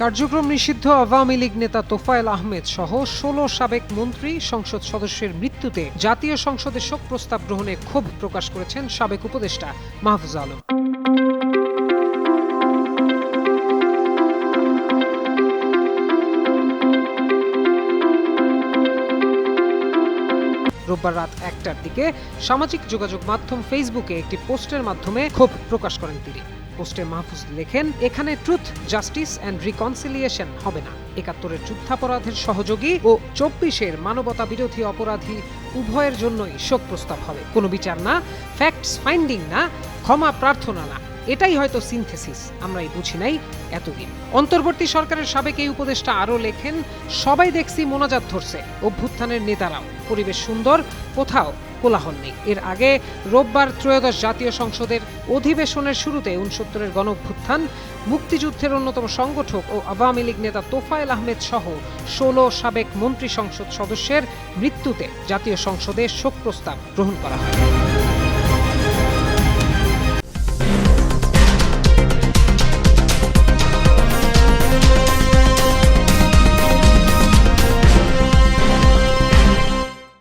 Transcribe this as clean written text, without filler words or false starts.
কার্যক্রম নিষিদ্ধ আওয়ামী লীগ নেতা তোফায়েল আহমেদ সহ ১৬ সাবেক মন্ত্রী সংসদ সদস্যের মৃত্যুতে জাতীয় সংসদে শোক প্রস্তাব গ্রহণে ক্ষোভ প্রকাশ করেছেন সাবেক উপদেষ্টা মাহফুজ আলম। রোববার রাত ১টার দিকে সামাজিক যোগাযোগ মাধ্যম ফেসবুকে একটি পোস্টের মাধ্যমে ক্ষোভ প্রকাশ করেন তিনি। পোস্টে মাহফুজ লেখেন, এখানে ট্রুথ, জাস্টিস অ্যান্ড রিকনসিলিয়েশন হবে না। ৭১-এর যুদ্ধাপরাধের সহযোগী ও ২৪-এর মানবতা বিরোধী অপরাধী উভয়ের জন্যই শোক প্রস্তাব হবে। কোনো বিচার না, ফ্যাক্টস ফাইন্ডিং না, ক্ষমা প্রার্থনা না। এটাই হয়তো সিনথেসিস, আমরাই বুঝি নাই এতদিন। অন্তর্বর্তী সরকারের সাবেক এই উপদেষ্টা আরও লেখেন, সবাই দেখছি মোনাজাত ধরছে, অভ্যুত্থানের নেতারাও। পরিবেশ সুন্দর, কোথাও কোলাহল নেই। এর আগে রোববার ত্রয়োদশ জাতীয় সংসদের অধিবেশনের শুরুতে ৬৯-এর গণঅভ্যুত্থান, মুক্তিযুদ্ধের অন্যতম সংগঠক ও আওয়ামী লীগ নেতা তোফায়েল আহমেদ সহ ১৬ সাবেক মন্ত্রী সংসদ সদস্যের মৃত্যুতে জাতীয় সংসদে শোক প্রস্তাব গ্রহণ করা হয়।